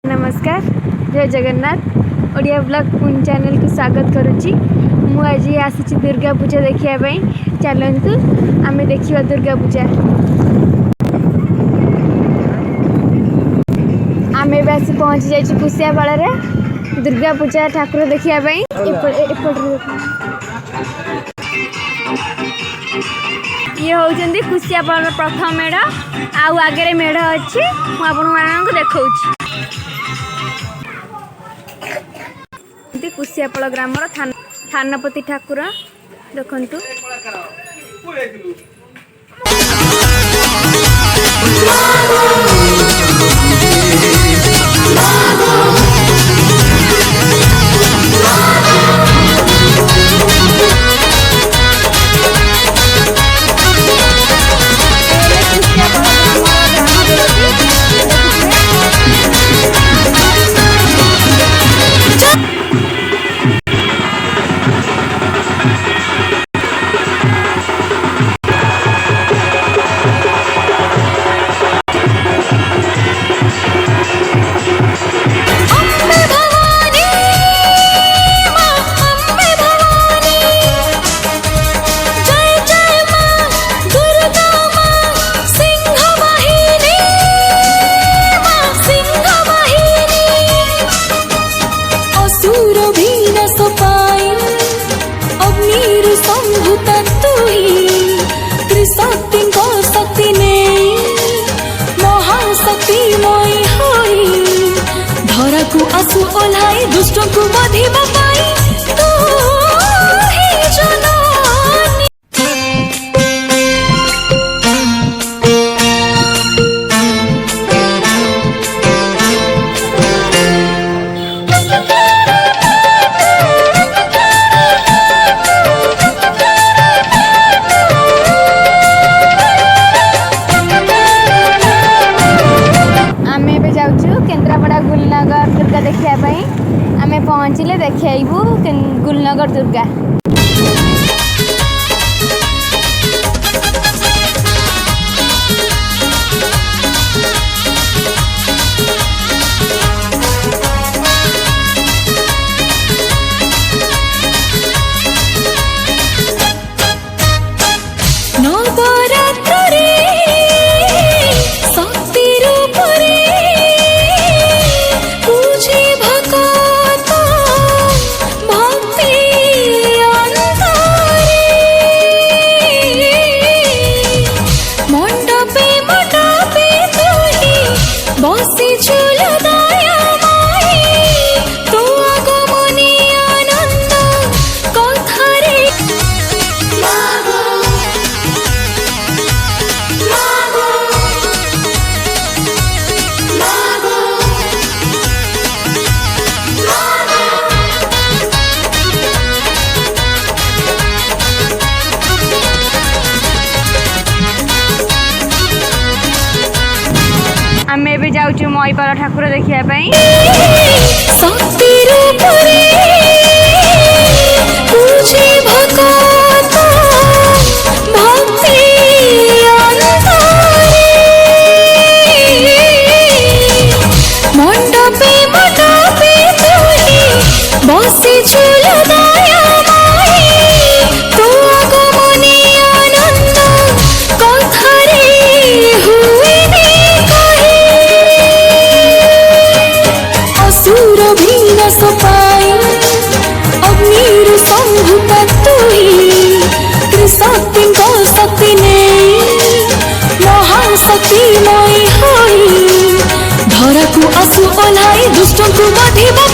नमस्कार, जय Jagannath. Odia blog channel को स्वागत करुच्ची। मु आज आसी दुर्गा पूजा देखापी। चलतु आम देखा दुर्गा पूजा। आम आसी पहुँची जाइए कुशियापाड़ दुर्गा पूजा ठाकुर देखापी। ये होउचंदी कुशियापाड़ प्रथम मेढ़। आगे मेढ़ अच्छी मुझे देखा कुशियापाड़ ग्रामर थानपति ठाकुर देखंतु। आसु ओल्हाई दुष्टों को बधिबा पाई तू ही जननी। आम ए जाऊँ केन्द्रापड़ा गुलनगर दुर्गा देखापी। आम पहुँचले देखू गुलनगर दुर्गा। आम ए जाऊँ मईपाल ठाकुर देखापी। धरा को आसु ओल्हाई दुष्टों को बधिबा